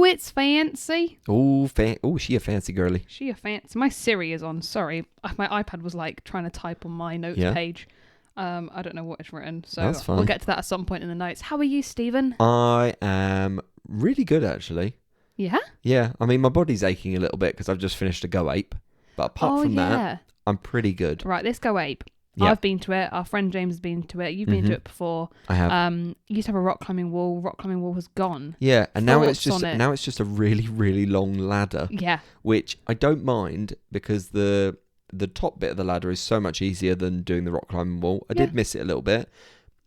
it's fancy. Oh, she a fancy girly. She a fancy. My Siri is on. Sorry, my iPad was like trying to type on my notes page. I don't know what it's written, so That's fine. we'll get to that at some point in the notes. How are you, Stephen? I am really good, actually. Yeah? Yeah, I mean, my body's aching a little bit because I've just finished a Go Ape. But apart from that, I'm pretty good. Right, let's Go Ape. Yep. I've been to it. Our friend James has been to it. You've been to it before. I have. You used to have a rock climbing wall. Rock climbing wall has gone. Yeah, and now it's Thoughts just a really, really long ladder. Yeah. Which I don't mind because the top bit of the ladder is so much easier than doing the rock climbing wall. I did miss it a little bit.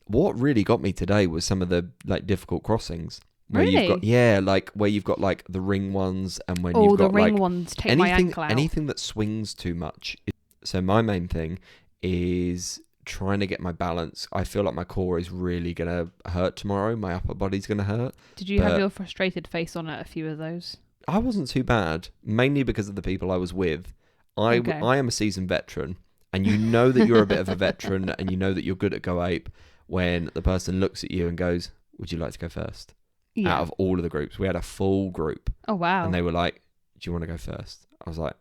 What really got me today was some of the like difficult crossings. Where really? where you've got like the ring ones, and when you've got the ring like ones take my ankle out. Anything that swings too much. So my main thing is trying to get my balance. I feel like my core is really gonna hurt tomorrow. My upper body's gonna hurt. Did you have your frustrated face on at a few of those? I wasn't too bad, mainly because of the people I was with. I am a seasoned veteran, and you know that you're a bit of a veteran, and you know that you're good at Go Ape when the person looks at you and goes, "Would you like to go first?" Yeah. Out of all of the groups, we had a full group. Oh wow! And they were like, "Do you want to go first?" I was like,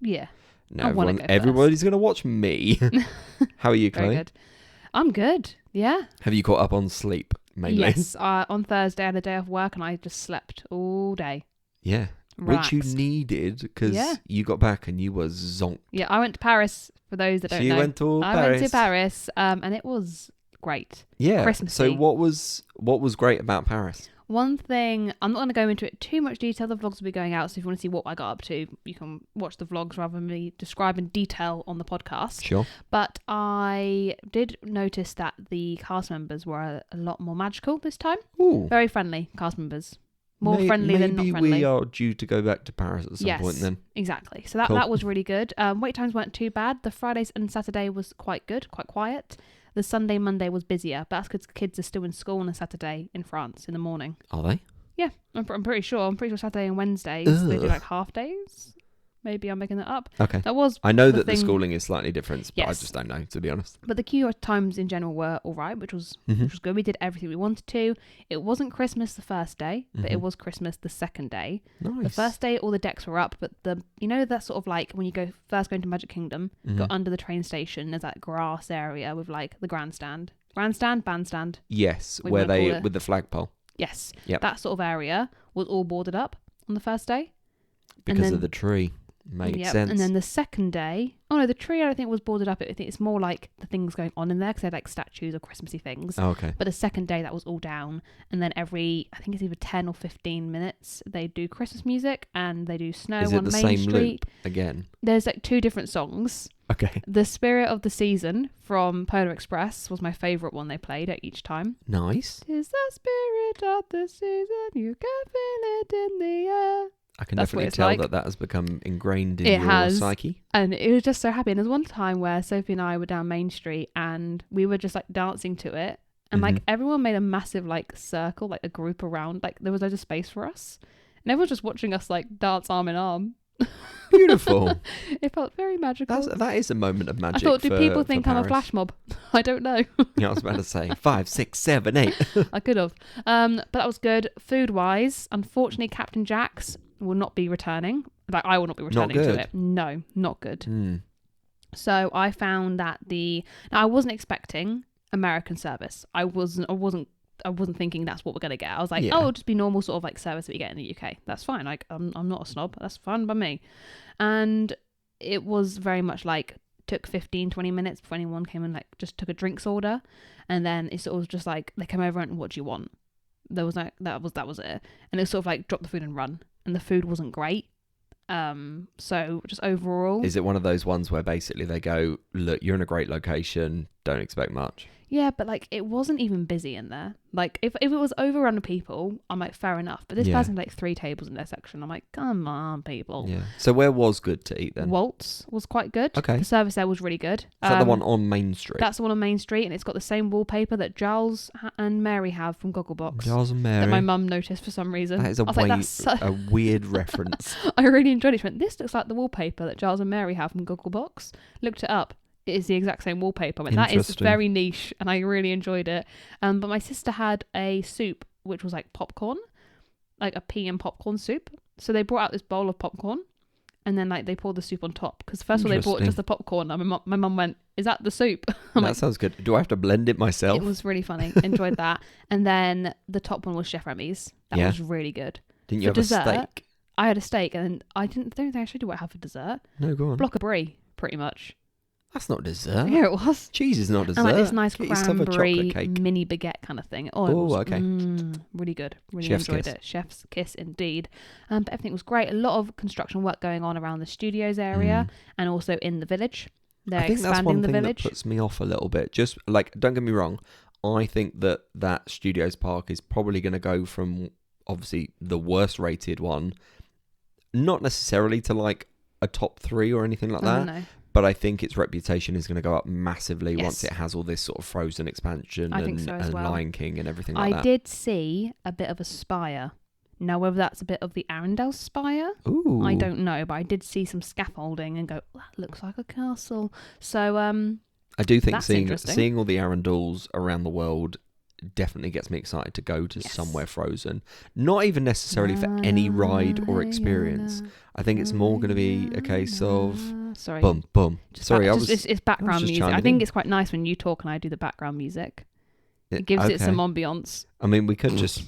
"Yeah." No, everybody's going to watch me. How are you, Chloe? Very good. I'm good. Yeah. Have you caught up on sleep mainly? Yes. On Thursday, I had a day off work and I just slept all day. Yeah. Relaxed. Which you needed because you got back and you were zonked. Yeah, I went to Paris. For those that don't know, I went to Paris, and it was great. Yeah. Christmassy. So what was great about Paris? One thing, I'm not going to go into it too much detail. The vlogs will be going out, so if you want to see what I got up to, you can watch the vlogs rather than me describe in detail on the podcast. Sure. But I did notice that the cast members were a lot more magical this time. Ooh. Very friendly cast members. More friendly than not friendly. Maybe we are due to go back to Paris at some point then. Exactly. So that was really good. Wait times weren't too bad. The Fridays and Saturday was quite good, quite quiet. The Sunday, Monday was busier, but that's because kids are still in school on a Saturday in France in the morning. Are they? Yeah, I'm pretty sure. I'm pretty sure Saturday and Wednesdays, they do like half days. Maybe I'm making that up. Okay. I know that the schooling is slightly different, but I just don't know, to be honest. But the queue times in general were all right, which was good. We did everything we wanted to. It wasn't Christmas the first day, but it was Christmas the second day. Nice. The first day, all the decks were up, but that sort of like when you first go into Magic Kingdom, go under the train station, there's that grass area with like the bandstand. Yes, where they with the flagpole. Yes. Yep. That sort of area was all boarded up on the first day. Because of the tree. Makes sense. And then the second day, the tree I don't think was boarded up. I think it's more like the things going on in there because they had like statues or Christmassy things. Oh, okay. But the second day that was all down, and then I think it's either 10 or 15 minutes they do Christmas music and they do Snow on Main Street. Is it the same loop again? There's like two different songs. Okay. The Spirit of the Season from Polar Express was my favourite one they played at each time. Nice. It's the spirit of the season, you can feel it in the air. I can definitely tell that has become ingrained in your psyche. And it was just so happy. And there's one time where Sophie and I were down Main Street and we were just like dancing to it. And like everyone made a massive like circle, like a group around, like there was loads of space for us. And everyone was just watching us like dance arm in arm. Beautiful. It felt very magical. That is a moment of magic. I thought, do people think I'm a flash mob? I don't know. Yeah, I was about to say 5, 6, 7, 8. I could have. But that was good. Food wise, unfortunately, Captain Jack's will not be returning. Like I will not be returning to it. No, not good. So I found that I wasn't expecting American service. I wasn't thinking that's what we're going to get. I was like, it'll just be normal sort of like service that we get in the UK. That's fine. Like I'm not a snob. That's fine by me. And it was very much like took 15-20 minutes before anyone came and like just took a drinks order. And then it sort of was just like they come over and what do you want? There was like that was it. And it was sort of like drop the food and run. And the food wasn't great. So just overall, is it one of those ones where basically they go, look, you're in a great location, don't expect much? Yeah, but like it wasn't even busy in there. Like if it was overrun with people, I'm like fair enough. But this person had like 3 tables in their section. I'm like, come on, people. Yeah. So where was good to eat then? Walt's was quite good. Okay. The service there was really good. Is that the one on Main Street? That's the one on Main Street, and it's got the same wallpaper that Giles and Mary have from Gogglebox. Giles and Mary. That my mum noticed for some reason. That is a weird reference. I really enjoyed it. She went, this looks like the wallpaper that Giles and Mary have from Gogglebox. Looked it up. It is the exact same wallpaper. I mean, that is very niche and I really enjoyed it. But my sister had a soup which was like popcorn like a pea and popcorn soup. So they brought out this bowl of popcorn, and then like they poured the soup on top. Because first of all they brought just the popcorn, and my mum went, "Is that the soup?" That sounds good. Do I have to blend it myself? It was really funny. Enjoyed that. And then the top one was Chef Remy's. That was really good. Didn't you have dessert, a steak? I had a steak, and I don't think I showed you what I had for dessert. No, go on. Block of brie, pretty much. That's not dessert. Yeah, it was. Cheese is not dessert. And like this nice cranberry mini baguette kind of thing. Oh, okay. Really good. Really Chef's enjoyed kiss. it. Chef's kiss indeed. But everything was great. A lot of construction work going on around the studios area and also in the village. They're expanding the village. I think that's one thing that puts me off a little bit. Just like, don't get me wrong, I think that Studios Park is probably going to go from obviously the worst rated one, not necessarily to like a top 3 or anything like that. No. But I think its reputation is going to go up massively once it has all this sort of Frozen expansion and Lion King and everything like that. I did see a bit of a spire. Now, whether that's a bit of the Arendelle spire, I don't know. But I did see some scaffolding and go, that looks like a castle. So I do think seeing all the Arendelles around the world definitely gets me excited to go to somewhere Frozen. Not even necessarily for any ride or experience. I think it's more going to be a case of boom, boom. It's background music. I think it's quite nice when you talk and I do the background music. It gives it some ambience. I mean, we could just,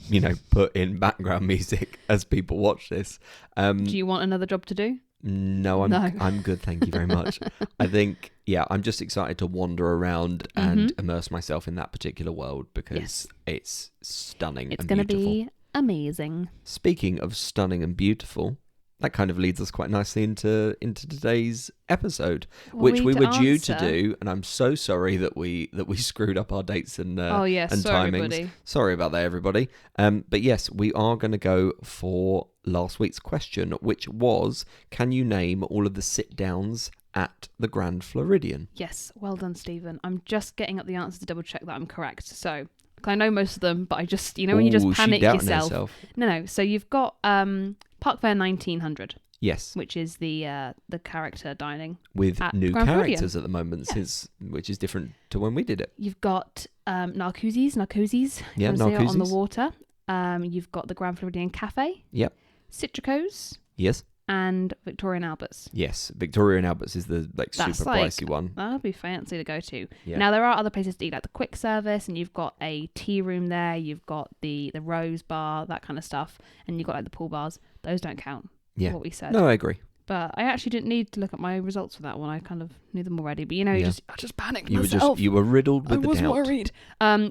put in background music as people watch this. Do you want another job to do? No, I'm good. Thank you very much. I think, I'm just excited to wander around and immerse myself in that particular world because it's stunning and beautiful. It's going to be amazing. Speaking of stunning and beautiful, that kind of leads us quite nicely into today's episode, which we were due to do, and I'm so sorry that we screwed up our dates and sorry, timings. Everybody. Sorry about that, everybody. But yes, we are going to go for last week's question, which was, can you name all of the sit-downs at the Grand Floridian? Yes, well done, Stephen. I'm just getting up the answer to double check that I'm correct. So I know most of them, but I just, when you just panic yourself. No. So you've got Park Fair 1900. Yes. Which is the character dining. With new Grand characters Floridian. At the moment, which is different to when we did it. You've got Narcoossee's. Yeah, Narcoossee's. On the water. You've got the Grand Floridian Cafe. Yep. Citrico's. Yes. And Victoria and Albert's. Yes, Victoria and Albert's is the super pricey one. That would be fancy to go to. Yeah. Now there are other places to eat, like the quick service, and you've got a tea room there. You've got the Rose Bar, that kind of stuff, and you've got like the pool bars. Those don't count. Yeah. What we said. No, I agree. But I actually didn't need to look at my results for that one. I kind of knew them already. But I just panicked myself. You were riddled with the doubt. I was worried.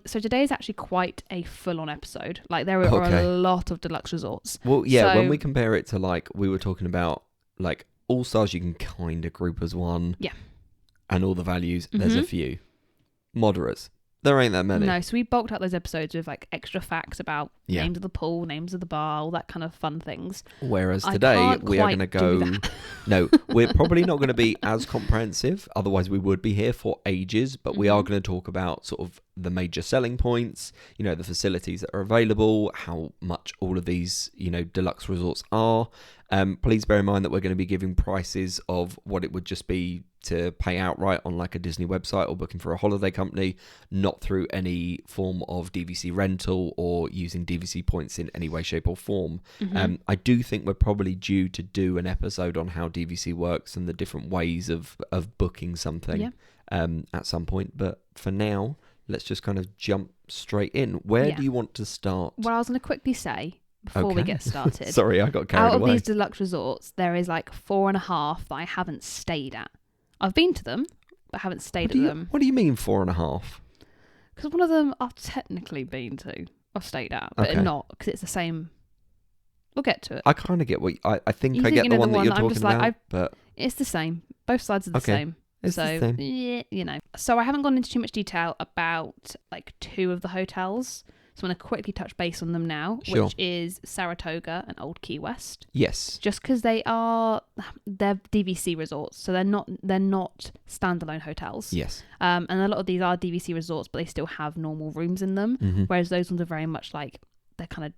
So today is actually quite a full-on episode. Like there are a lot of deluxe resorts. Well, yeah. When we compare it to like we were talking about. Like All Stars, you can kind of group as one. Yeah. And all the values, there's a few. Moderates. There ain't that many. No, so we bulked out those episodes with like extra facts about names of the pool, names of the bar, all that kind of fun things. Whereas today we are going to go. No, we're probably not going to be as comprehensive. Otherwise, we would be here for ages. But we are going to talk about sort of the major selling points, the facilities that are available, how much all of these, deluxe resorts are. Please bear in mind that we're going to be giving prices of what it would just be to pay outright on like a Disney website or booking for a holiday company, not through any form of DVC rental or using DVC points in any way, shape or form. I do think we're probably due to do an episode on how DVC works and the different ways of booking something at some point. But for now, let's just kind of jump straight in. Where do you want to start? Well, I was going to quickly say, before we get started. Sorry, I got carried away. Out of these deluxe resorts, there is like 4.5 that I haven't stayed at. I've been to them, but haven't stayed at them. What do you mean 4.5? Because one of them I've technically been to. I've stayed at, but not, because it's the same. We'll get to it. I kind of get what... I think I get the one that you're talking about, but... It's the same. Both sides are the same. It's the same. Yeah, So I haven't gone into too much detail about like 2 of the hotels. So I'm going to quickly touch base on them now, which is Saratoga and Old Key West. Yes. Just because they're DVC resorts, so they're not standalone hotels. Yes. And a lot of these are DVC resorts, but they still have normal rooms in them. Whereas those ones are very much like they're kind of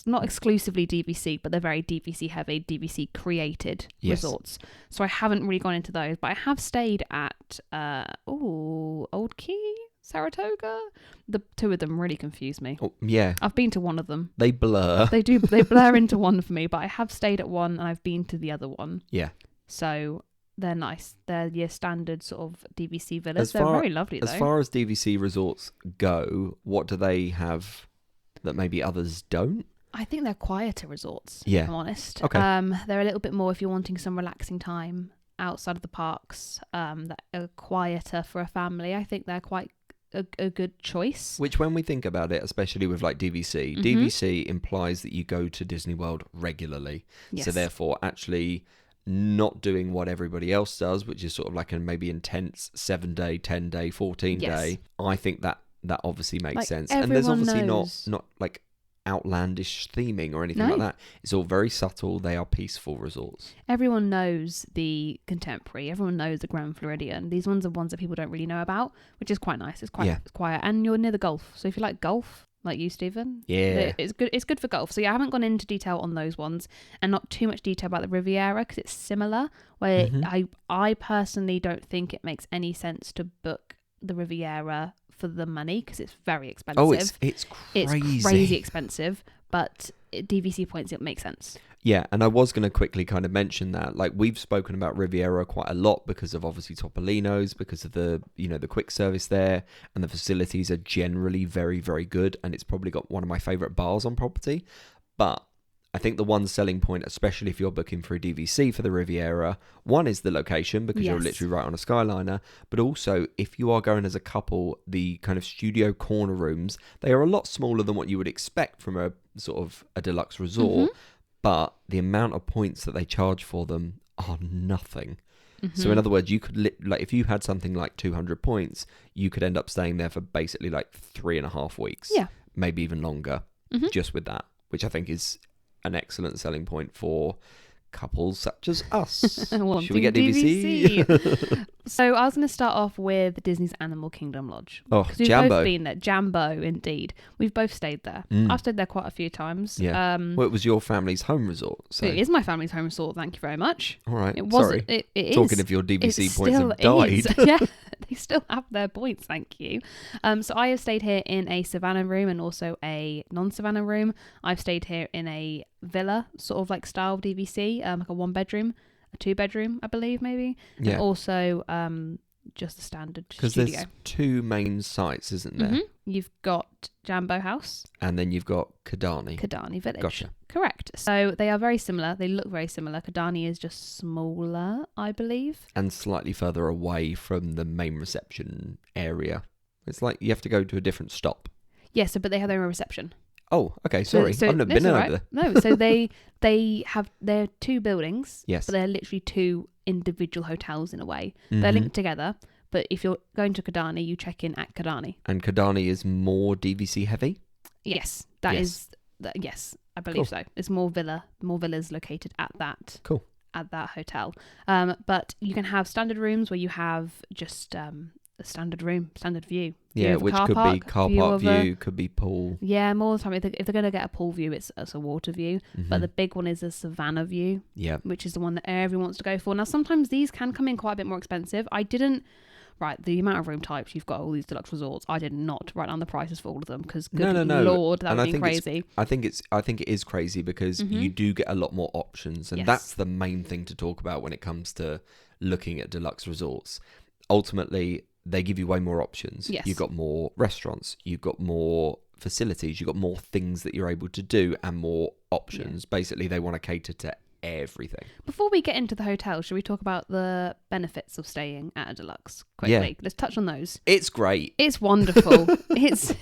not exclusively DVC, but they're very DVC heavy, DVC created resorts. So I haven't really gone into those, but I have stayed at Old Key. Saratoga. The two of them really confuse me. Oh, yeah. I've been to one of them. They blur. They blur into one for me, but I have stayed at one and I've been to the other one. Yeah. So they're nice. They're your standard sort of DVC villas. They're very lovely though. As far as DVC resorts go, what do they have that maybe others don't? I think they're quieter resorts, yeah. if I'm honest. Okay. They're a little bit more if you're wanting some relaxing time outside of the parks, that are quieter for a family. I think they're quite a good choice. Which, when we think about it, especially with like DVC, DVC implies that you go to Disney World regularly. Yes. So therefore, actually not doing what everybody else does, which is sort of like a maybe intense 7-day, 10-day, 14-day. I think that obviously makes sense. And there's obviously not like outlandish theming or anything like that. It's all very subtle. They are peaceful resorts. Everyone knows the Contemporary. Everyone knows the Grand Floridian. These ones are ones that people don't really know about, which is quite nice. It's quite quiet, and you're near the Gulf. So if you like golf, like you, Stephen, it's good. It's good for golf. So yeah, I haven't gone into detail on those ones, and not too much detail about the Riviera because it's similar. Where I personally don't think it makes any sense to book the Riviera for the money because it's very expensive. Oh, it's crazy. It's crazy expensive, but DVC points, it makes sense. Yeah, and I was going to quickly kind of mention that, like, we've spoken about Riviera quite a lot because of obviously Topolino's, because of the, the quick service there, and the facilities are generally very, very good, and it's probably got one of my favourite bars on property. But I think the one selling point, especially if you're booking for a DVC for the Riviera, one is the location because you're literally right on a Skyliner, but also if you are going as a couple, the kind of studio corner rooms, they are a lot smaller than what you would expect from a sort of a deluxe resort, but the amount of points that they charge for them are nothing. So in other words, you could like if you had something like 200 points, you could end up staying there for basically like 3.5 weeks, maybe even longer, just with that, which I think is an excellent selling point for couples such as us. Should we get DVC? So I was going to start off with Disney's Animal Kingdom Lodge. Oh, because we've both been there. Jambo, indeed. We've both stayed there. I've stayed there quite a few times. Yeah. Well, it was your family's home resort. So. It is my family's home resort. Thank you very much. All right. It was. Sorry. It is. Talking of your DVC points have died. Yeah, they still have their points. Thank you. So I have stayed here in a Savannah room and also a non-Savannah room. I've stayed here in a villa sort of like style of DVC, like a 1-bedroom, a 2-bedroom, I believe maybe, and also just the standard studio. Because there's 2 main sites, isn't there? You've got Jambo House, and then you've got Kidani Village. Gotcha. Correct. So they are very similar. They look very similar. Kidani is just smaller, I believe, and slightly further away from the main reception area. It's like you have to go to a different stop. Yes, but they have their own reception. Oh, okay. Sorry, I've never been over there. No, so they have their 2 buildings. Yes, but they're literally 2 individual hotels in a way. They're linked together. But if you're going to Kidani, you check in at Kidani. And Kidani is more DVC heavy. Yes, yes, I believe so. It's more villas located at that. Cool. At that hotel. But you can have standard rooms where you have just a standard room, standard view. Yeah, which could be car park view, could be pool. Yeah, more of the time, if they're going to get a pool view, it's a water view. But the big one is a Savannah view, which is the one that everyone wants to go for. Now, sometimes these can come in quite a bit more expensive. The amount of room types you've got all these deluxe resorts, I did not write down the prices for all of them because good lord, that would be crazy. I think it is crazy because you do get a lot more options, and that's the main thing to talk about when it comes to looking at deluxe resorts. Ultimately, they give you way more options. Yes. You've got more restaurants, you've got more facilities, you've got more things that you're able to do, and more options. Basically, they want to cater to everything. Before we get into the hotel, should we talk about the benefits of staying at a deluxe quickly? Yeah. Let's touch on those. It's great. It's wonderful. It's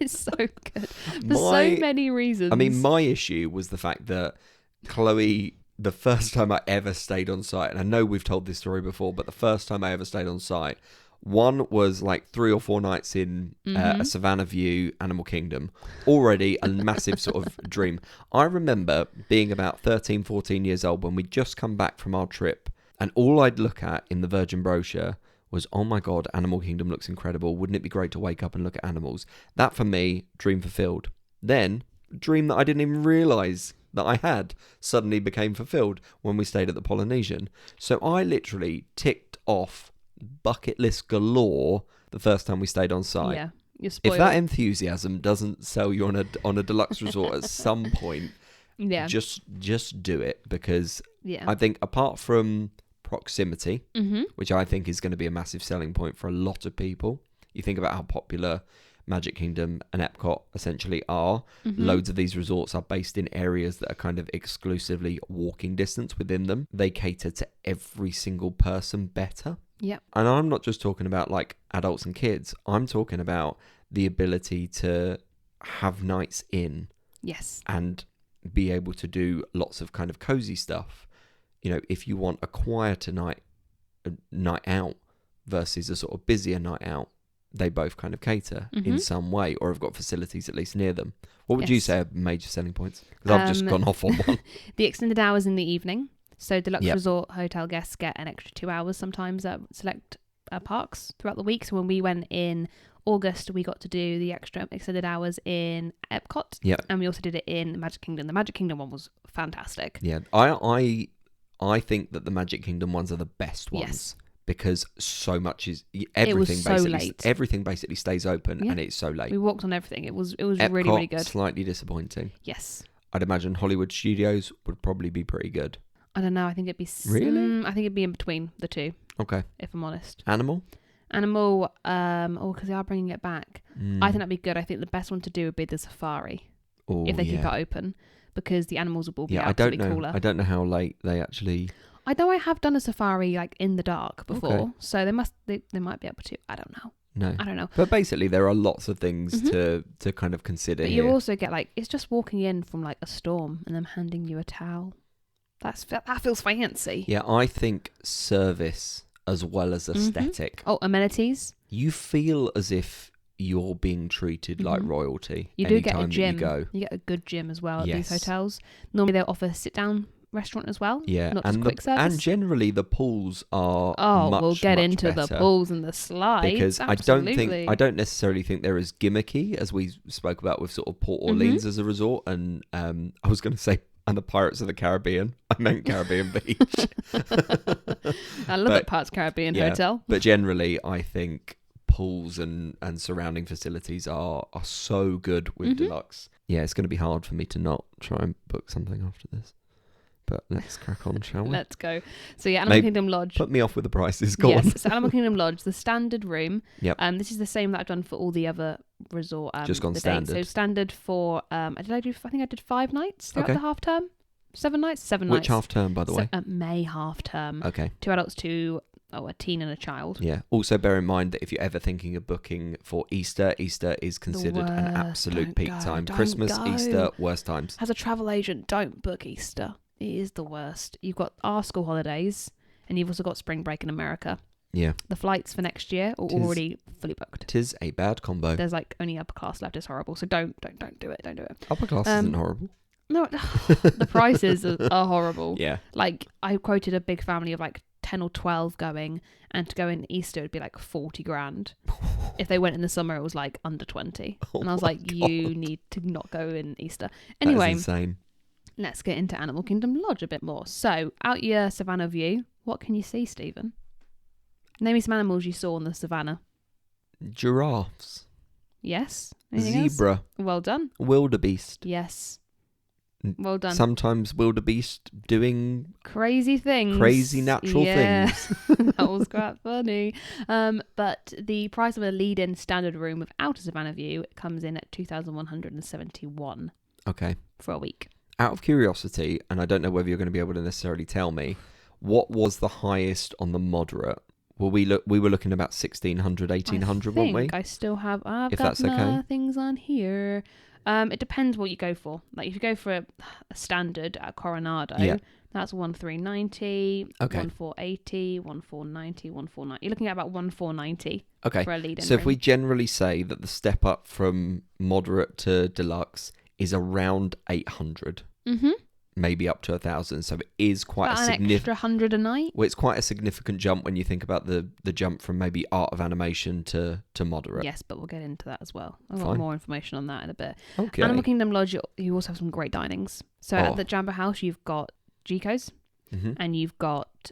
so good for so many reasons. I mean, my issue was the fact that Chloe, the first time I ever stayed on site, and I know we've told this story before, but the first time I ever stayed on site, one was like 3 or 4 nights in a Savannah View Animal Kingdom. Already a massive sort of dream. I remember being about 13, 14 years old when we'd just come back from our trip, and all I'd look at in the Virgin brochure was, oh my God, Animal Kingdom looks incredible. Wouldn't it be great to wake up and look at animals? That for me, dream fulfilled. Then, dream that I didn't even realise that I had suddenly became fulfilled when we stayed at the Polynesian. So I literally ticked off bucket list galore the first time we stayed on site. Yeah, you're spoiled. If that enthusiasm doesn't sell you on a deluxe resort at some point, just do it, because I think apart from proximity, which I think is going to be a massive selling point for a lot of people, you think about how popular Magic Kingdom and Epcot essentially are. Loads of these resorts are based in areas that are kind of exclusively walking distance within them. They cater to every single person better. Yep. And I'm not just talking about like adults and kids. I'm talking about the ability to have nights in. Yes. And be able to do lots of kind of cozy stuff. You know, if you want a quieter night out versus a sort of busier night out, they both kind of cater in some way, or have got facilities at least near them. What would you say are major selling points? Because I've just gone off on one. The extended hours in the evening. So Deluxe Resort hotel guests get an extra 2 hours sometimes at select parks throughout the week. So when we went in August, we got to do the extra extended hours in Epcot. Yeah. And we also did it in Magic Kingdom. The Magic Kingdom one was fantastic. Yeah. I think that the Magic Kingdom ones are the best ones. Yes. Because so much is everything basically stays open, and it's so late. We walked on everything. It was Epcot, really, really good. Slightly disappointing. Yes. I'd imagine Hollywood Studios would probably be pretty good. I don't know. I think it'd be really. I think it'd be in between the two. Okay. If I'm honest. Animal. Because they are bringing it back. I think that'd be good. I think the best one to do would be the safari, if they keep it open, because the animals will be absolutely cooler. I don't know how late they actually. I know I have done a safari like in the dark before, so they might be able to. I don't know. No, I don't know. But basically, there are lots of things to kind of consider. But here. you also get like, it's just walking in from like a storm and them handing you a towel. That feels fancy. Yeah, I think service as well as aesthetic. Oh, amenities. You feel as if you're being treated like royalty. You do get a gym. You get a good gym as well at these hotels. Normally they'll offer a sit-down restaurant as well. Yeah, not just quick service. And generally the pools are we'll get into the pools and the slides, because absolutely. I don't necessarily think they're as gimmicky as we spoke about with sort of Port Orleans as a resort, and I was going to say and the Pirates of the Caribbean. I meant Caribbean Beach. I love it, Pirates Caribbean Hotel. But generally, I think pools and surrounding facilities are so good with Deluxe. Yeah, it's going to be hard for me to not try and book something after this. But let's crack on, shall we? Let's go. So yeah, Animal Kingdom Lodge. Put me off with the prices. Go on. So Animal Kingdom Lodge, the standard room. Yep. This is the same that I've done for all the other resort. Just gone standard. So standard for I think I did 5 nights throughout the half term. 7 nights. 7 nights. Which half term, by the way? May half term. Okay. 2 adults, a teen and a child. Yeah. Also bear in mind that if you're ever thinking of booking for Easter is considered an absolute peak time. Christmas, Easter, worst times. As a travel agent, don't book Easter. It is the worst. You've got our school holidays, and you've also got spring break in America. Yeah. The flights for next year are already fully booked. 'Tis a bad combo. There's like only upper class left. It's horrible. So don't do it. Don't do it. Upper class isn't horrible. No, the prices are horrible. Yeah. Like I quoted a big family of like 10 or 12 going, and to go in Easter it'd be like 40 grand. If they went in the summer it was like under 20. And I was like, God. You need to not go in Easter. Anyway. That's insane. Let's get into Animal Kingdom Lodge a bit more. So, out your savannah view, what can you see, Stephen? Name me some animals you saw on the savannah. Giraffes. Yes. Anything Zebra. else? Well done. Wildebeest. Yes. Well done. Sometimes wildebeest doing crazy things. Crazy natural things. That was quite funny. But the price of a lead-in standard room without a savannah view comes in at $2,171. Okay. For a week. Out of curiosity, and I don't know whether you're going to be able to necessarily tell me, what was the highest on the moderate? Well, we were looking about 1,600, 1,800, weren't we? I still have. I've got things on here. It depends what you go for. Like if you go for a standard at Coronado, that's 1,390, 1,480, 1,490, 1,490. You're looking at about 1,490. Okay. For a lead-in so room. If we generally say that the step up from moderate to deluxe is around 800. Maybe up to 1,000, so it is quite about a significant. An extra 100 a night. Well, it's quite a significant jump when you think about the jump from maybe Art of Animation to moderate. Yes, but we'll get into that as well. I've got more information on that in a bit. Okay. Animal Kingdom Lodge, you also have some great dinings. So at the Jambo House, you've got Jiko's. and you've got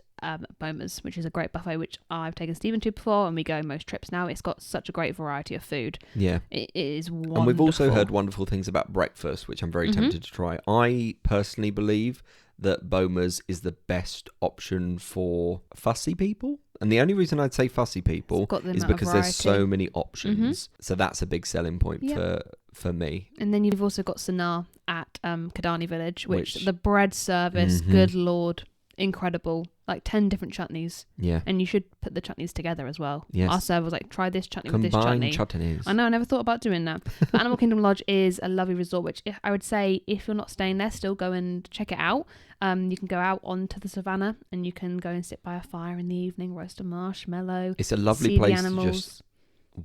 Boma's, which is a great buffet, which I've taken Stephen to before, and we go most trips now. It's got such a great variety of food. Yeah. It is wonderful. And we've also heard wonderful things about breakfast, which I'm very tempted to try. I personally believe that Boma's is the best option for fussy people. And the only reason I'd say fussy people is because there's so many options. So that's a big selling point for me. And then you've also got Sanar at Kadani Village, which the bread service, good Lord, incredible. Like 10 different chutneys. Yeah. And you should put the chutneys together as well. Yes. Our server was like, try this chutney with this chutney. Chutneys. I know, I never thought about doing that. But Animal Kingdom Lodge is a lovely resort, which I would say if you're not staying there, still go and check it out. You can go out onto the savannah and you can go and sit by a fire in the evening, roast a marshmallow. It's a lovely place to just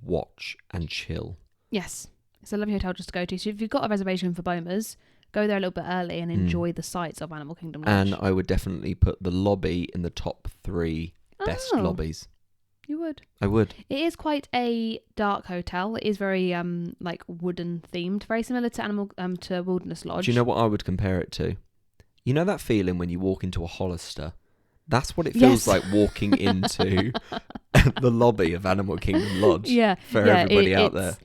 watch and chill. Yes. It's a lovely hotel just to go to. So if you've got a reservation for Boma's, go there a little bit early and enjoy the sights of Animal Kingdom Lodge. And I would definitely put the lobby in the top 3 best lobbies. You would? I would. It is quite a dark hotel. It is very like wooden themed, very similar to to Wilderness Lodge. Do you know what I would compare it to? You know that feeling when you walk into a Hollister? That's what it feels like walking into the lobby of Animal Kingdom Lodge. Yeah. For everybody out there.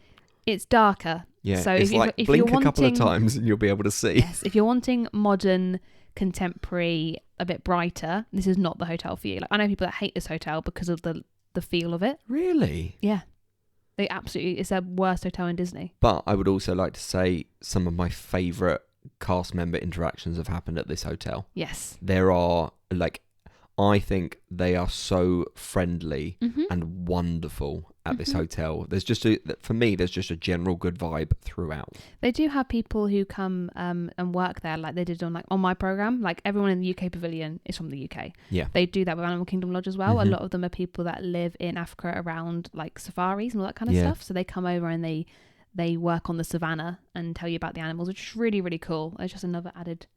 It's darker. Yeah, so it's like blink a couple of times and you'll be able to see. Yes, if you're wanting modern, contemporary, a bit brighter, this is not the hotel for you. Like I know people that hate this hotel because of the feel of it. Really? Yeah. It's their worst hotel in Disney. But I would also like to say some of my favourite cast member interactions have happened at this hotel. Yes. There are, I think they are so friendly and wonderful at this hotel. There's just for me, there's just a general good vibe throughout. They do have people who come and work there, like they did on my program. Like everyone in the UK pavilion is from the UK. Yeah, they do that with Animal Kingdom Lodge as well. A lot of them are people that live in Africa around like safaris and all that kind of stuff. So they come over and they work on the savannah and tell you about the animals, which is really, really cool. It's just another added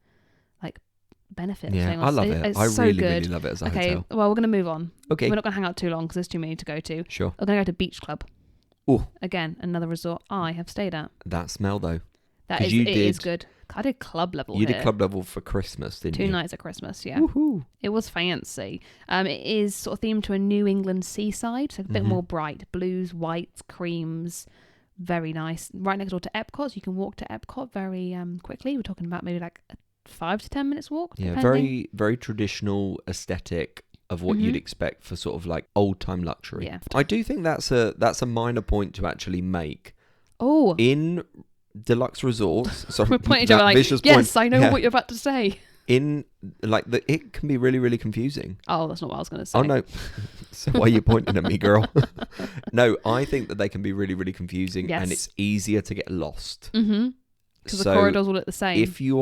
benefit. Yeah, I love it. I so really, really love it as a hotel. Well, we're going to move on. Okay. We're not going to hang out too long because there's too many to go to. Sure. We're going to go to Beach Club. Oh. Again, another resort I have stayed at. That smell, though. It is good. I did club level You did club level for Christmas, didn't you? 2 nights at Christmas, yeah. Woohoo. It was fancy. It is sort of themed to a New England seaside, so a bit more bright. Blues, whites, creams. Very nice. Right next door to Epcot, so you can walk to Epcot very quickly. We're talking about maybe like a 5 to 10 minutes walk. Yeah, depending. very, very traditional aesthetic of what you'd expect for sort of like old time luxury. Yeah. I do think that's a minor point to actually make. Oh. In deluxe resorts. So we're pointing to like, yes, I know what you're about to say. In it can be really, really confusing. Oh, that's not what I was going to say. Oh no. So why are you pointing at me, girl? No, I think that they can be really, really confusing, and it's easier to get lost. Because the corridors all look the same. If you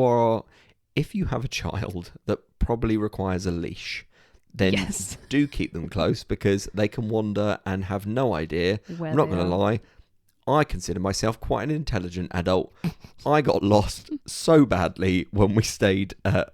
have a child that probably requires a leash, then do keep them close because they can wander and have no idea. I'm not going to lie. I consider myself quite an intelligent adult. I got lost so badly when we stayed at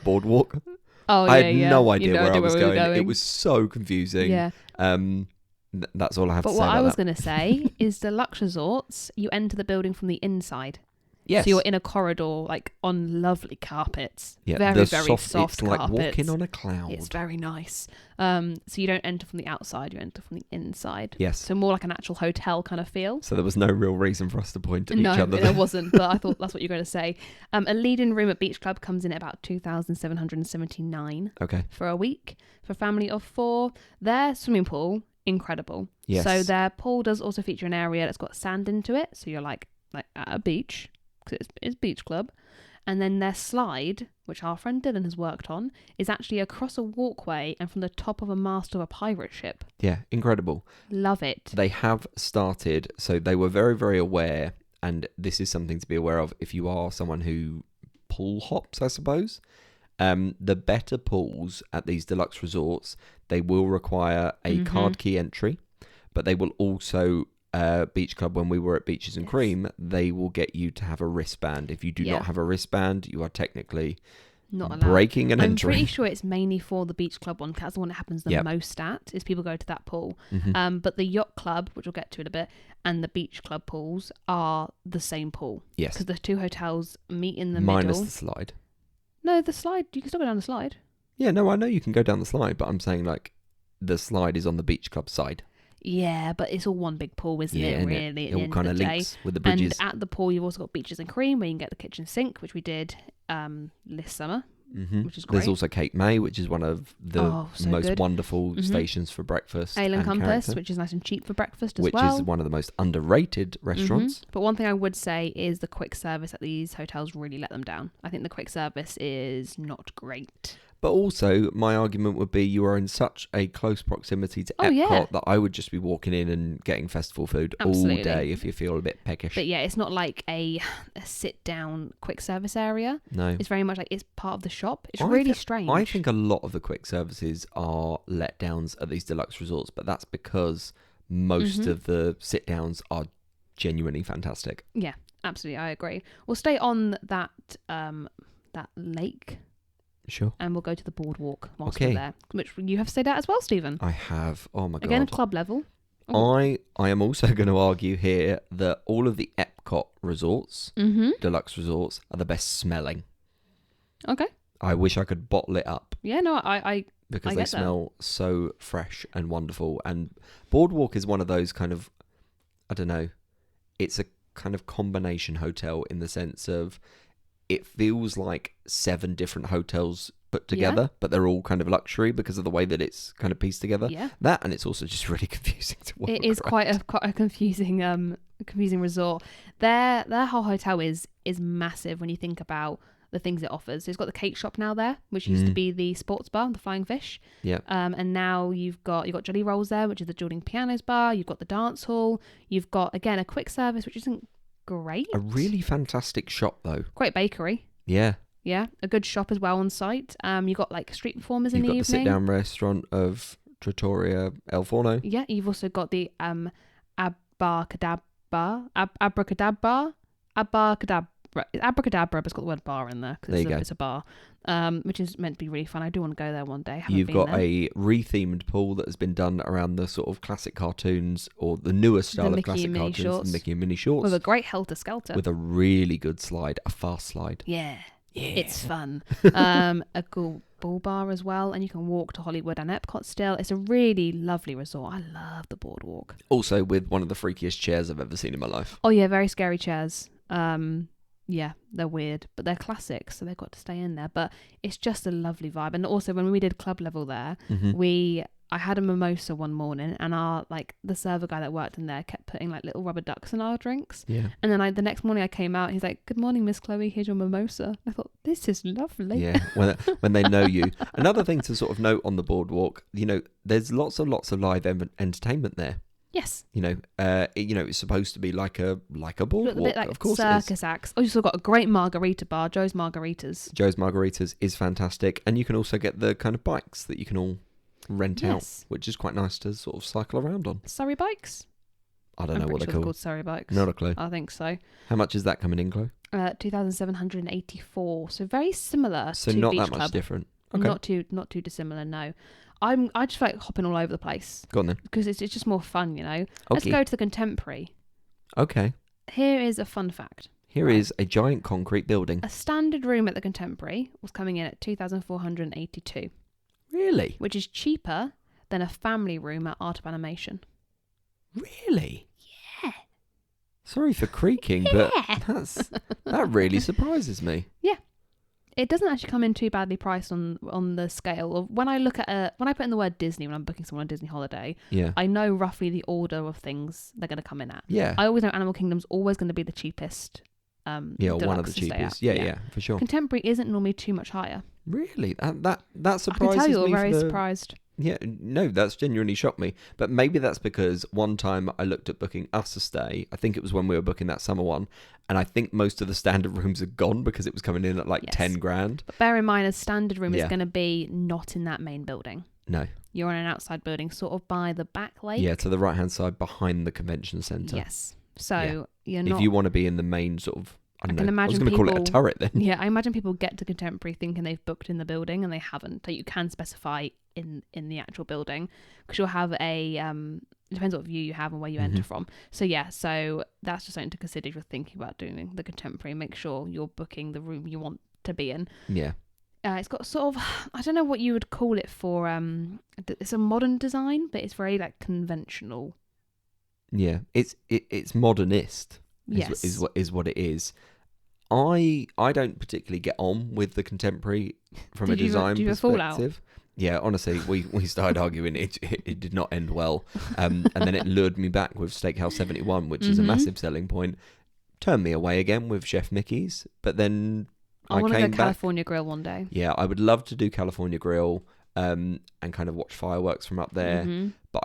Boardwalk. Oh, I had no idea where I was going. It was so confusing. Yeah. That's all I have to say. But what I was going to say is deluxe resorts, you enter the building from the inside. Yes. So you're in a corridor, like on lovely carpets. Yeah, very, very soft it's carpets. like walking on a cloud. It's very nice. So you don't enter from the outside, you enter from the inside. Yes. So more like an actual hotel kind of feel. So there was no real reason for us to point at each other. No, there wasn't, but I thought that's what you were going to say. A lead-in room at Beach Club comes in at about $2,779 for a week. For a family of 4, their swimming pool, incredible. Yes. So their pool does also feature an area that's got sand into it. So you're like at a beach. Because it's Beach Club. And then their slide, which our friend Dylan has worked on, is actually across a walkway and from the top of a mast of a pirate ship. Yeah, incredible. Love it. They have started, so they were very, very aware, and this is something to be aware of if you are someone who pool hops, I suppose. The better pools at these deluxe resorts, they will require a card key entry, but they will also... Beach Club, when we were at Beaches and Cream, they will get you to have a wristband. If you do not have a wristband, you are technically not allowed. Breaking and entering. I'm pretty sure it's mainly for the Beach Club one, because that's the one that happens the most at, is people go to that pool. But the Yacht Club, which we'll get to in a bit, and the Beach Club pools are the same pool. Yes. Because the 2 hotels meet in the middle. middle. Minus the slide. No, the slide. You can still go down the slide. Yeah, no, I know you can go down the slide, but I'm saying like the slide is on the beach club side. Yeah, but it's all one big pool, isn't it? Really, it all kind of links with the bridges. And at the pool, you've also got Beaches and Cream, where you can get the kitchen sink, which we did this summer, which is great. There's also Cape May, which is one of the most wonderful stations for breakfast. Ale and Compass, which is nice and cheap for breakfast as well. Which is one of the most underrated restaurants. But one thing I would say is the quick service at these hotels really let them down. I think the quick service is not great. But also, my argument would be you are in such a close proximity to Epcot that I would just be walking in and getting festival food all day if you feel a bit peckish. But yeah, it's not like a sit-down quick service area. No. It's very much like it's part of the shop. It's really strange. I think a lot of the quick services are letdowns at these deluxe resorts, but that's because most of the sit-downs are genuinely fantastic. Yeah, absolutely. I agree. We'll stay on that lake. Sure. And we'll go to the boardwalk whilst we're there, which you have stayed at as well, Stephen. I have. Oh my God. Again, club level. I am also going to argue here that all of the Epcot resorts, deluxe resorts, are the best smelling. Okay. I wish I could bottle it up. Yeah, no, I because they smell so fresh and wonderful. And boardwalk is one of those kind of, I don't know, it's a kind of combination hotel in the sense of it feels like 7 different hotels put together, but they're all kind of luxury because of the way that it's kind of pieced together. Yeah. That, and it's also just really confusing to walk It is around. quite a confusing resort. Their whole hotel is massive when you think about the things it offers. So it's got the cake shop now there, which used to be the sports bar, the Flying Fish. Yeah. And now you've got Jelly Rolls there, which is the Jording Pianos bar. You've got the dance hall. You've got, again, a quick service, which isn't great. A really fantastic shop though. Great bakery. Yeah. Yeah, a good shop as well on site. You've got like street performers in the evening. You've got the sit-down restaurant of Trattoria El Forno. Yeah, you've also got the Abracadabra, but it's got the word bar in there because it's a bar, which is meant to be really fun. I do want to go there one day. You've got a re-themed pool that has been done around the sort of classic cartoons or the newer style of classic cartoons, the Mickey and Minnie shorts. With a great helter-skelter. With a really good slide, a fast slide. Yeah. It's fun. A cool bull bar as well, and you can walk to Hollywood and Epcot still. It's a really lovely resort. I love the boardwalk. Also with one of the freakiest chairs I've ever seen in my life. Oh yeah, very scary chairs. Yeah, they're weird, but they're classics, so they've got to stay in there. But it's just a lovely vibe. And also, when we did club level there, I had a mimosa one morning, and the server guy that worked in there kept putting like little rubber ducks in our drinks. Yeah. And then the next morning I came out, he's like, "Good morning, Miss Chloe. Here's your mimosa." I thought, this is lovely. Yeah. When they know you. Another thing to sort of note on the boardwalk, there's lots of live entertainment there. Yes. It's supposed to be like a boardwalk. A bit like of course, circus acts. Oh, you've also got a great margarita bar, Joe's Margaritas. Joe's Margaritas is fantastic, and you can also get the kind of bikes that you can all rent out, which is quite nice to sort of cycle around on. Surrey bikes? I don't know what they're called Surrey bikes. Not a clue. I think so. How much is that coming in, Chloe? 2,784. So very similar. So to not Beach that much Club. different. Okay. Not too dissimilar. No. I just feel like hopping all over the place. Go on then. Because it's just more fun, Let's go to the Contemporary. Okay. Here is a fun fact. Here is a giant concrete building. A standard room at the Contemporary was coming in at 2,482. Really? Which is cheaper than a family room at Art of Animation. Really? Yeah. Sorry for creaking, but that really surprises me. Yeah. It doesn't actually come in too badly priced on the scale of when I put in the word Disney when I'm booking someone on a Disney holiday. Yeah. I know roughly the order of things they're going to come in at. Yeah. I always know Animal Kingdom's always going to be the cheapest. One of the cheapest. Yeah, for sure. Contemporary isn't normally too much higher. Really? That surprises me. I can tell you're very surprised. Yeah, no, that's genuinely shocked me. But maybe that's because one time I looked at booking us a stay. I think it was when we were booking that summer one. And I think most of the standard rooms are gone because it was coming in at like 10 grand. But bear in mind, a standard room is going to be not in that main building. No. You're on an outside building, sort of by the back lake. Yeah, to the right-hand side behind the convention centre. Yes. So you're not... If you want to be in the main sort of... I can imagine I was going to call it a turret then. Yeah, I imagine people get to Contemporary thinking they've booked in the building and they haven't. So you can specify in the actual building because you'll have a... it depends what view you have and where you enter from. So so that's just something to consider if you're thinking about doing the Contemporary. Make sure you're booking the room you want to be in. Yeah. It's got sort of, I don't know what you would call it for. It's a modern design, but it's very like conventional. Yeah, it's modernist. Yes, is what it is. I don't particularly get on with the contemporary from a design perspective. Yeah, honestly, we started arguing. It did not end well, and then it lured me back with Steakhouse 71, which is a massive selling point. Turned me away again with Chef Mickey's, but then I want to came go back. California Grill one day. Yeah, I would love to do California Grill, and kind of watch fireworks from up there. But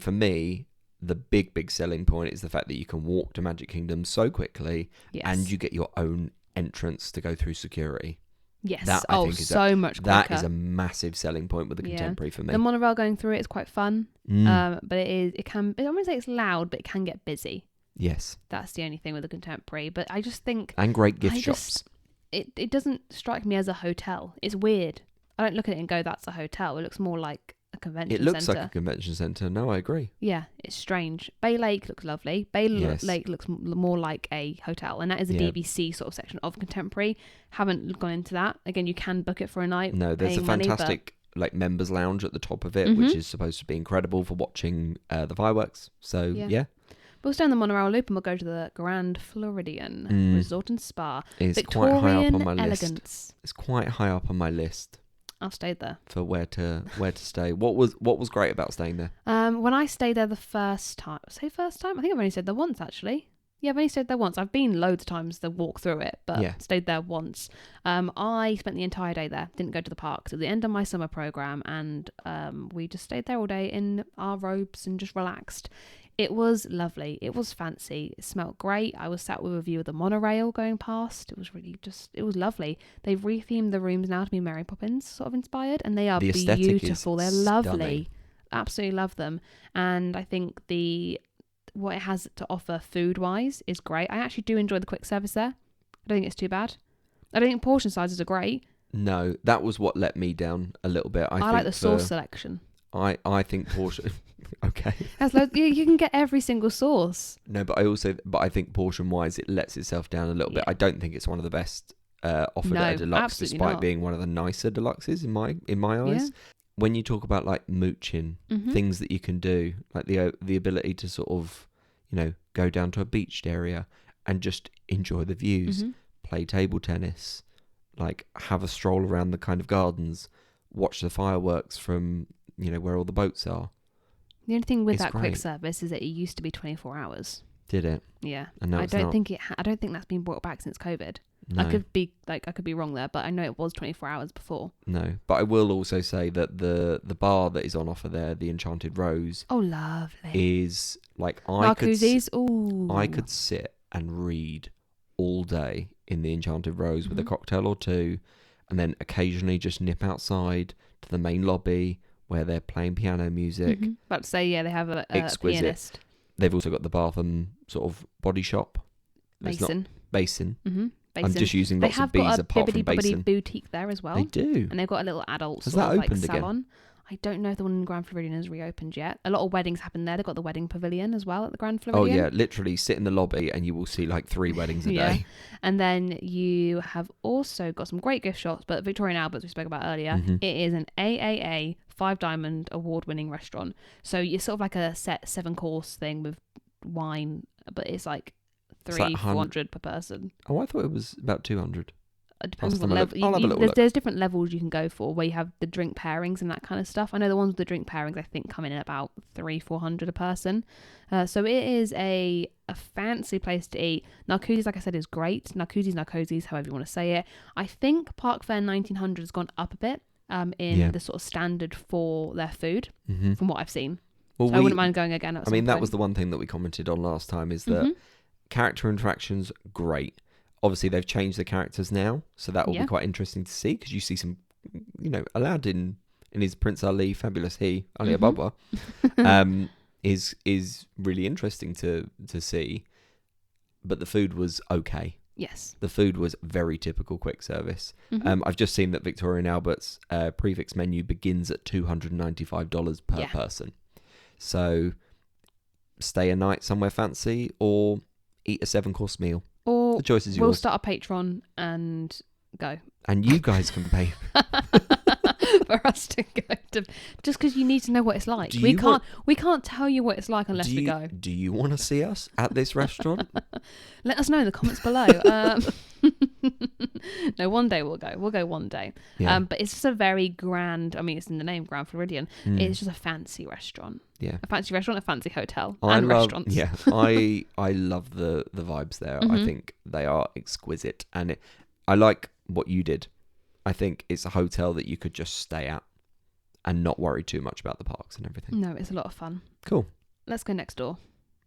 for me, the big selling point is the fact that you can walk to Magic Kingdom so quickly, and you get your own entrance to go through security. Yes. That, I think, is much quicker. That is a massive selling point with the contemporary for me. The monorail going through it is quite fun, but I wouldn't say it's loud, but it can get busy. Yes. That's the only thing with the contemporary. But I just think... And great gift shops. It doesn't strike me as a hotel. It's weird. I don't look at it and go, that's a hotel. It looks more like a convention centre. It looks like a convention centre. No, I agree. Yeah, it's strange. Bay Lake looks lovely. Lake looks more like a hotel, and that is a DVC sort of section of contemporary. Haven't gone into that. Again, you can book it for a night. No, there's a fantastic members lounge at the top of it, which is supposed to be incredible for watching the fireworks. So yeah. We'll stay on the monorail loop and we'll go to the Grand Floridian Resort and Spa. It's Victorian quite high up on my elegance. list. It's quite high up on my list. I've stayed there for where to stay. What was great about staying there? When I stayed there the first time, I think I've only stayed there once actually. Yeah, I've only stayed there once. I've been loads of times to walk through it, but stayed there once. I spent the entire day there. Didn't go to the parks at the end of my summer program, and we just stayed there all day in our robes and just relaxed. It was lovely. It was fancy. It smelled great. I was sat with a view of the monorail going past. It was really it was lovely. They've rethemed the rooms now to be Mary Poppins sort of inspired, and they are beautiful. They're lovely. Stunning. Absolutely love them. And I think what it has to offer food-wise is great. I actually do enjoy the quick service there. I don't think it's too bad. I don't think portion sizes are great. No, that was what let me down a little bit. I think like the sauce selection. I think portion... Okay. You can get every single sauce. No, but I think portion-wise, it lets itself down a little bit. I don't think it's one of the best offered at a deluxe, despite being one of the nicer deluxes in my eyes. Yeah. When you talk about like mooching, things that you can do, like the ability to sort of, go down to a beached area and just enjoy the views, play table tennis, like have a stroll around the kind of gardens, watch the fireworks from, where all the boats are. The only thing with that quick service is that it used to be 24 hours. Did it? Yeah. And I don't think that's been brought back since COVID. No. I could be wrong there, but I know it was 24 hours before. No, but I will also say that the bar that is on offer there, the Enchanted Rose, lovely, is like I could sit and read all day in the Enchanted Rose with a cocktail or two, and then occasionally just nip outside to the main lobby where they're playing piano music. About to say, they have a pianist. They've also got the Bath and sort of body shop. Basin. Basin. I'm just using lots of B's apart from Basin. They have got a Bibbidi boutique there as well. They do. And they've got a little adult Has that opened again? salon. I don't know if the one in Grand Floridian has reopened yet. A lot of weddings happen there. They've got the wedding pavilion as well at the Grand Floridian. Oh yeah, literally sit in the lobby and you will see like 3 weddings a day. And then you have also got some great gift shops, but Victoria and Albert's we spoke about earlier, it is an AAA 5-diamond award-winning restaurant. So it's sort of like a set 7-course thing with wine, but it's like 300-400 per person. Oh, I thought it was about 200. It depends on what level. There's different levels you can go for where you have the drink pairings and that kind of stuff. I know the ones with the drink pairings I think come in at about 300-400 a person. So it is a fancy place to eat. Narcoossee's, like I said, is great. Narcoossee's, however you want to say it. I think Park Fair 1900 has gone up a bit in the sort of standard for their food from what I've seen. Well, so I wouldn't mind going again at some point. That was the one thing that we commented on last time is that character interactions, great. Obviously, they've changed the characters now, so that will be quite interesting to see because you see some, Aladdin in his Prince Ali, fabulous Ali Ababa, is really interesting to see. But the food was okay. Yes. The food was very typical quick service. I've just seen that Victoria and Albert's prefix menu begins at $295 per person. So stay a night somewhere fancy or eat a 7-course meal. Or the choice is yours. We'll start a Patreon and go. And you guys can pay for us to go to, just because you need to know what it's like. We can't tell you what it's like unless we go. Do you want to see us at this restaurant? Let us know in the comments below. No, one day we'll go. We'll go one day. Yeah. But it's just a very grand. I mean, it's in the name, Grand Floridian. It's just a fancy restaurant. Yeah. A fancy restaurant, a fancy hotel, restaurants. Yeah. I love the vibes there. I think they are exquisite, and I like what you did. I think it's a hotel that you could just stay at and not worry too much about the parks and everything. No, it's a lot of fun. Cool. Let's go next door.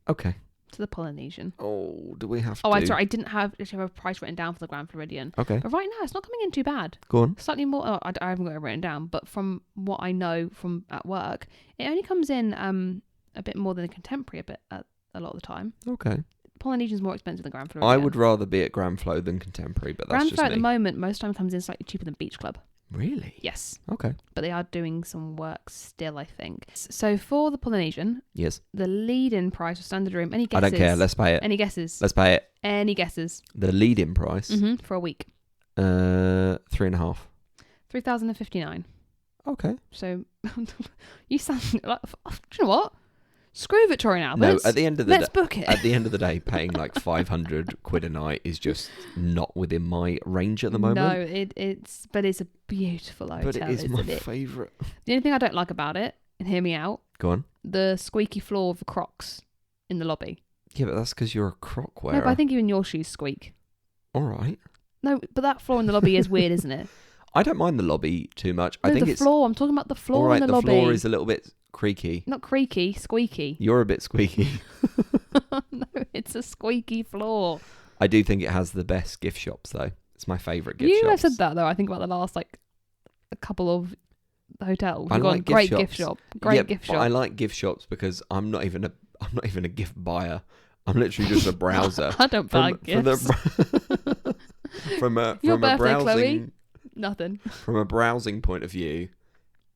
Okay. To the Polynesian. Oh, do we have to? Oh, I'm sorry. I didn't have a price written down for the Grand Floridian. Okay. But right now, it's not coming in too bad. Go on. Slightly more. Oh, I haven't got it written down, but from what I know from at work, it only comes in a bit more than the Contemporary a lot of the time. Okay. Polynesian's more expensive than Grand Floridian. I would rather be at Grand Flo than Contemporary, but that's Grand just Flo me. at the moment, most time comes in slightly cheaper than Beach Club. Really? Yes. Okay. But they are doing some work still, I think. So for the Polynesian, yes, the lead-in price for standard room. Any guesses? I don't care. Let's pay it. Any guesses? Let's pay it. Any guesses? The lead-in price. For a week. 3.5. 3,059. Okay. So you sound like, do you know what? Screw Victorian Alberts. No, at the end of the let's book it. At the end of the day, paying like 500 quid a night is just not within my range at the moment. No, but it's a beautiful hotel. But it is my favourite. The only thing I don't like about it, and hear me out, go on, the squeaky floor of the Crocs in the lobby. Yeah, but that's because you're a Croc wearer. No, but I think even your shoes squeak. All right. No, but that floor in the lobby is weird, isn't it? I don't mind the lobby too much. No, I think the floor. I'm talking about the floor all right, in the lobby. The floor is a little bit creaky. Not creaky, squeaky. You're a bit squeaky. No, it's a squeaky floor. I do think it has the best gift shops, though. It's my favourite gift shops. You have said that, though. I think about the last, a couple of hotels. I like great gift shop. Great gift shop. I like gift shops because I'm not even a gift buyer. I'm literally just a browser. I don't buy gifts. From a birthday, browsing, Chloe? Nothing. From a browsing point of view,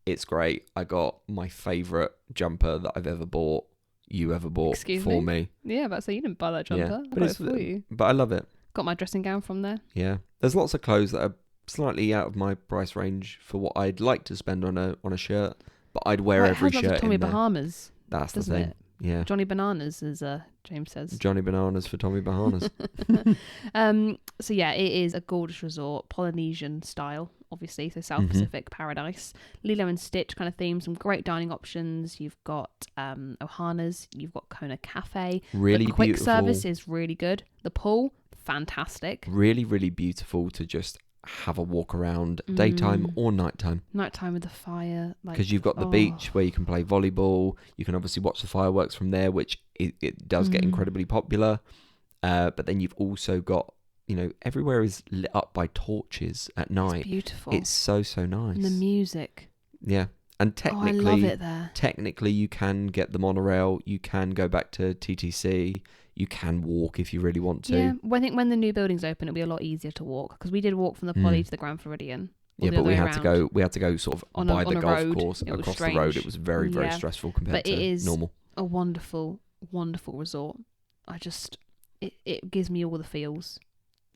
it's great. I got my favourite jumper that I've ever bought. You ever bought for me? Yeah, but so you didn't buy that jumper. Yeah, I got it for you. But I love it. Got my dressing gown from there. Yeah, there's lots of clothes that are slightly out of my price range for what I'd like to spend on a shirt, but I'd wear every shirt. It has lots of Tommy Bahamas. That's the thing. It? Yeah. Johnny Bananas, as James says. Johnny Bananas for Tommy Bahamas. So yeah, it is a gorgeous resort, Polynesian style, obviously. So South Pacific paradise, Lilo and Stitch kind of theme. Some great dining options. You've got Ohana's. You've got Kona Cafe. Really the quick beautiful. service is really good. The pool, fantastic. Really, really beautiful to just have a walk around daytime or nighttime. Nighttime with the fire. Because you've got the beach where you can play volleyball. You can obviously watch the fireworks from there, which it does get incredibly popular. But then you've also got, everywhere is lit up by torches at night. It's beautiful. It's so, so nice. And the music. Yeah. And technically, I love it there. Technically, you can get the monorail. You can go back to TTC. You can walk if you really want to. Yeah, I think when the new building's open, it'll be a lot easier to walk because we did walk from the Poly to the Grand Floridian. Yeah, but we had to go sort of by the golf course across the road. It was very, very stressful compared to normal. A wonderful, wonderful resort. It gives me all the feels.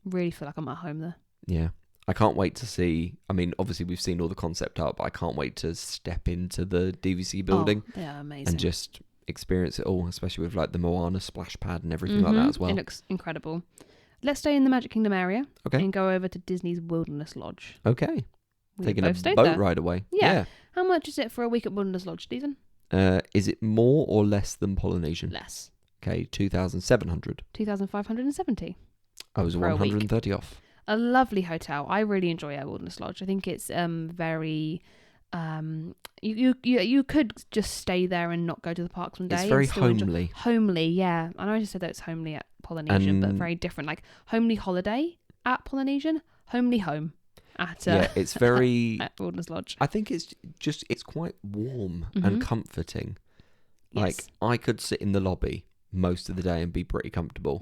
Really feel like I'm at home there. Yeah. I can't wait to see. I mean, obviously we've seen all the concept art, but I can't wait to step into the DVC building. They are amazing. And just experience it all, especially with the Moana splash pad and everything like that as well. It looks incredible. Let's stay in the Magic Kingdom area. Okay. And go over to Disney's Wilderness Lodge. Okay. Taking a boat ride away. Yeah. How much is it for a week at Wilderness Lodge, Stephen? Is it more or less than Polynesian? Less. Okay, 2,700. 2,570. I was 130 off. A lovely hotel. I really enjoy our Wilderness Lodge. I think it's very. You could just stay there and not go to the parks one day. It's very homely. Homely, yeah. I know I just said that it's homely at Polynesian, but very different. Like homely holiday at Polynesian, homely home at it's very at Wilderness Lodge. I think it's quite warm and comforting. Like I could sit in the lobby most of the day and be pretty comfortable.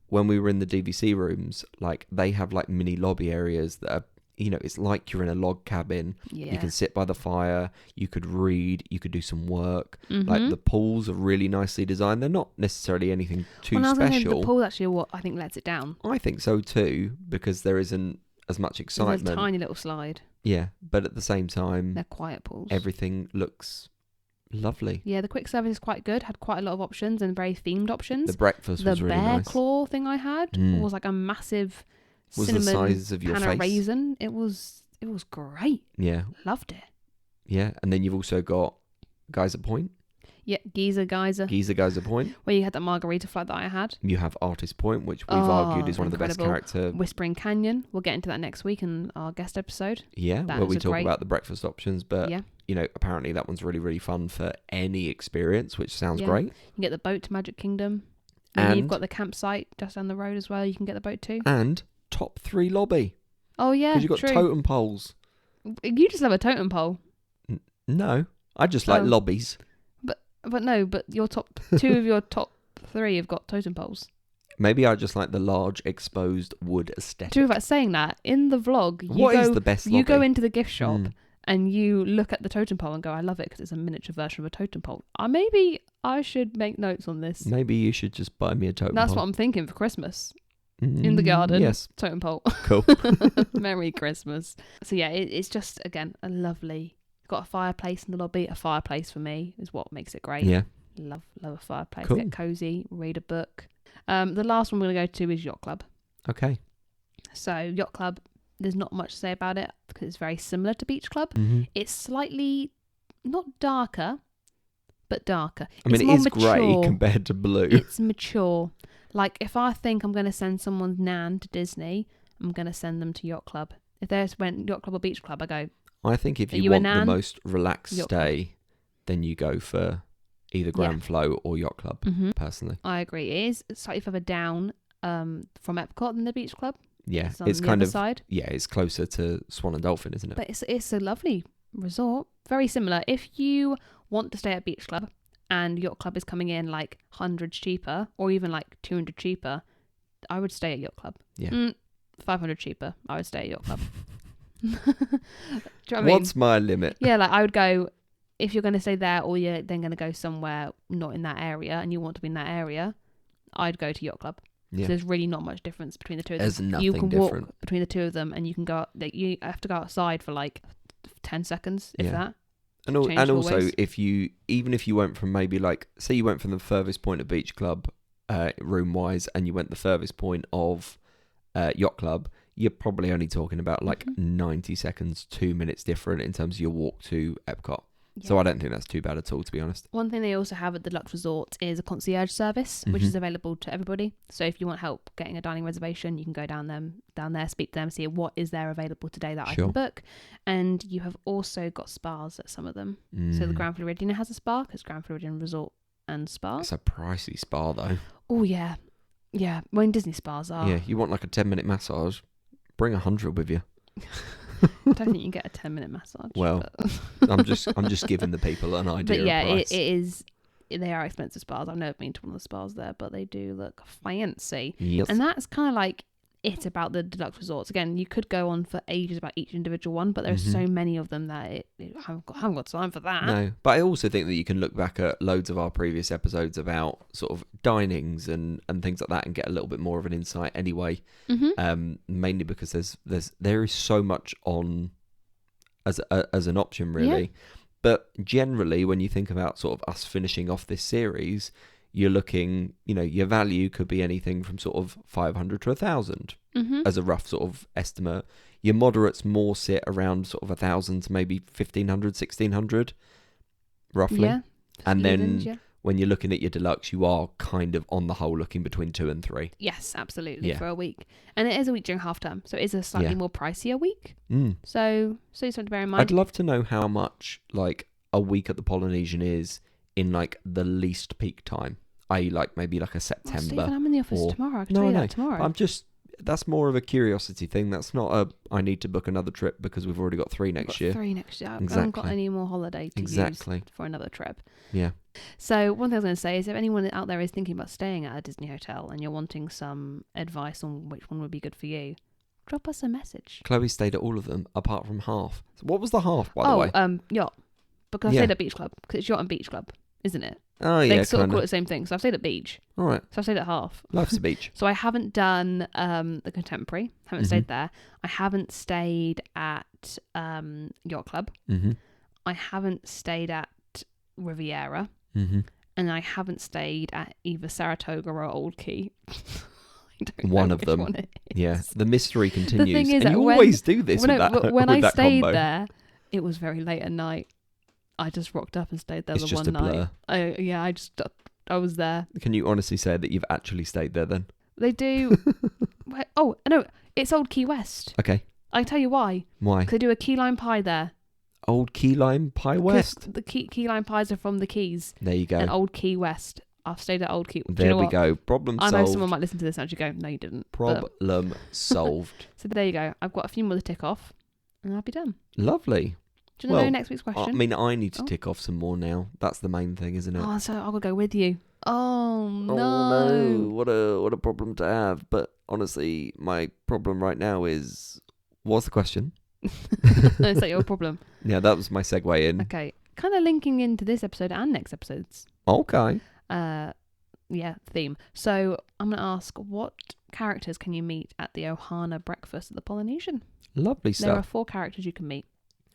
When we were in the DVC rooms, they have mini lobby areas that are, it's like you're in a log cabin. Yeah. You can sit by the fire. You could read. You could do some work. The pools are really nicely designed. They're not necessarily anything too special. The pool actually what I think lets it down. I think so too, because there isn't as much excitement. There's a tiny little slide. Yeah, but at the same time, they're quiet pools. Everything looks lovely. Yeah, the quick service is quite good. Had quite a lot of options and very themed options. The breakfast was really nice. The bear claw thing I had was like a massive cinnamon the size of your face. Raisin. It was great. Yeah. Loved it. Yeah, and then you've also got Geyser Point. Yeah, Geyser Point. Where you had that margarita flight that I had. You have Artist Point, which we've argued is one of the best character. Whispering Canyon. We'll get into that next week in our guest episode. Yeah, where we talk about the breakfast options. But, you know, apparently that one's really, really fun for any experience, which sounds great. You can get the boat to Magic Kingdom. And you've got the campsite just down the road as well. You can get the boat too. And top 3 lobby. Oh, yeah, because you've got totem poles. You just love a totem pole. No, I just like lobbies. But your top 2 of your top 3 have got totem poles. Maybe I just like the large exposed wood aesthetic. True, about saying that, in the vlog, is the best lobby? You go into the gift shop and you look at the totem pole and go, I love it because it's a miniature version of a totem pole. Maybe I should make notes on this. Maybe you should just buy me a totem pole. That's what I'm thinking for Christmas. In the garden. Yes. Totem pole. Cool. Merry Christmas. So yeah, it's just, again, a lovely... Got a fireplace in the lobby. A fireplace for me is what makes it great. Yeah. Love a fireplace. Cool. Get cozy, read a book. The last one we're going to go to is Yacht Club. Okay. So Yacht Club, there's not much to say about it because it's very similar to Beach Club. Mm-hmm. It's slightly, not darker, but darker. I mean, it is grey compared to blue. It's mature. Like, if I think I'm going to send someone's nan to Disney, I'm going to send them to Yacht Club. If they just went Yacht Club or Beach Club, I go... I think if you want the most relaxed stay, then you go for either Grand Flow or Yacht Club, personally. I agree. It is slightly further down from Epcot than the Beach Club. Yeah, it's kind of side. Yeah, it's closer to Swan and Dolphin, isn't it? But it's a lovely resort. Very similar. If you want to stay at Beach Club and Yacht Club is coming in like 100 cheaper or even like 200 cheaper, I would stay at Yacht Club. Yeah. 500 cheaper, I would stay at Yacht Club. Do you know what What's my limit? Yeah, like I would go, if you're going to stay there or you're then going to go somewhere not in that area and you want to be in that area, I'd go to Yacht Club. Yeah. So there's really not much difference between the two of them. There's nothing you can different. Walk between the two of them and you can go, you have to go outside for like 10 seconds, if that. And also, if you went from maybe like, say you went from the furthest point of Beach Club, room-wise, and you went the furthest point of Yacht Club, you're probably only talking about like 90 seconds, 2 minutes different in terms of your walk to Epcot. Yeah. So I don't think that's too bad at all, to be honest. One thing they also have at the Deluxe Resort is a concierge service, which is available to everybody. So if you want help getting a dining reservation, you can go down there, speak to them, see what is there available today that I can book. And you have also got spas at some of them. So the Grand Floridian has a spa, because Grand Floridian Resort and Spa. It's a pricey spa, though. Oh, yeah. Yeah, when Disney spas are. Yeah, you want like a 10-minute massage, bring 100 with you. I don't think you can get a 10-minute massage. Well, I'm just giving the people an idea. But yeah, of price. It is. They are expensive spas. I've never been to one of the spas there, but they do look fancy. Yes. And that's kind of like it about the Deluxe Resorts. Again, you could go on for ages about each individual one, but there are so many of them that I haven't got time for that. No, but I also think that you can look back at loads of our previous episodes about sort of dinings and things like that and get a little bit more of an insight anyway. Mainly because there is so much on as an option, really. Yeah. But generally, when you think about sort of us finishing off this series, you're looking, your value could be anything from sort of 500 to 1,000 as a rough sort of estimate. Your moderates more sit around sort of 1,000 to maybe 1,500, 1,600, roughly. Yeah, and then when you're looking at your deluxe, you are kind of on the whole looking between 2 and 3. Yes, absolutely, for a week. And it is a week during half term, so it is a slightly more pricier week. So something to bear in mind. I'd love to know how much like a week at the Polynesian is in like the least peak time. I.e. like maybe like a September. Stephen, I'm in the office tomorrow. I can tell you that tomorrow. That's more of a curiosity thing. That's not I need to book another trip because we've already got 3 next year. 3 next year. Exactly. I haven't got any more holiday to use for another trip. Yeah. So one thing I was going to say is if anyone out there is thinking about staying at a Disney hotel and you're wanting some advice on which one would be good for you, drop us a message. Chloe stayed at all of them apart from half. So what was the half, by the way? Yacht. Because I stayed at Beach Club because it's Yacht and Beach Club, isn't it? Oh, yeah, they sort of call it the same thing. So I've stayed at beach. All right. So I've stayed at half. Life's a beach. So I haven't done the Contemporary. Haven't stayed there. I haven't stayed at Yacht Club. Mm-hmm. I haven't stayed at Riviera. Mm-hmm. And I haven't stayed at either Saratoga or Old Key. I don't one know of which them. one it is. Yeah, the mystery continues. The thing is and you always do this with that when I stayed combo. there, it was very late at night. I just rocked up and stayed there It's the just one a blur. night. I was there. Can you honestly say that you've actually stayed there then? They do. Oh no, it's Old Key West. Okay. I tell you why. Why? Because they do a key lime pie there. Old Key Lime Pie West. The key lime pies are from the Keys. There you go. And Old Key West. I've stayed at Old Key. There we go. Problem solved. I know someone might listen to this and actually go, no, you didn't. Problem solved. So there you go. I've got a few more to tick off, and I'll be done. Lovely. Do you know next week's question? I mean, I need to tick off some more now. That's the main thing, isn't it? Oh, so I'll go with you. Oh no! Oh no! What a problem to have. But honestly, my problem right now is, what's the question? Is that your problem? Yeah, that was my segue in. Okay, kind of linking into this episode and next episode's. Okay. Theme. So I'm going to ask, what characters can you meet at the Ohana breakfast at the Polynesian? Lovely stuff. There are 4 characters you can meet.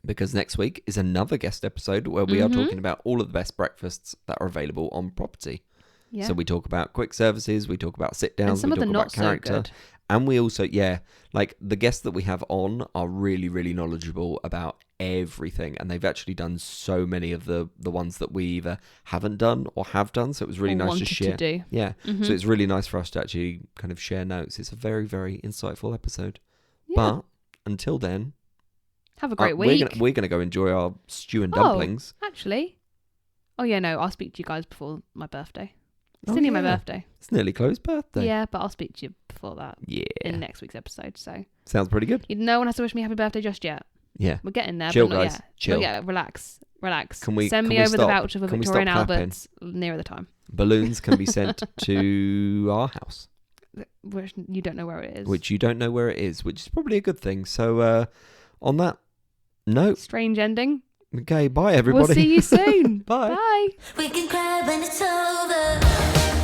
Because next week is another guest episode where we are talking about all of the best breakfasts that are available on property. Yeah. So we talk about quick services, we talk about sit downs, we talk about character. So good. And we also, like the guests that we have on are really, really knowledgeable about everything. And they've actually done so many of the ones that we either haven't done or have done. So it was really nice to share. To do. Yeah. Mm-hmm. So it's really nice for us to actually kind of share notes. It's a very, very insightful episode. Yeah. But until then, have a great week. We're gonna go enjoy our stew and dumplings. Actually. Oh yeah, no, I'll speak to you guys before my birthday. It's nearly my birthday. It's nearly Chloe's birthday. Yeah, but I'll speak to you before that. Yeah. In next week's episode. So sounds pretty good. No one has to wish me happy birthday just yet. Yeah. We're getting there. Chill, but not guys. yet. Chill. Yeah, relax. Send me over the voucher for Victorian Albert's nearer the time. Balloons can be sent to our house. Which you don't know where it is. Which you don't know where it is, which is probably a good thing. So on that note. Strange ending. Okay, bye everybody. We'll see you soon. Bye. Bye. We can cry when it's over.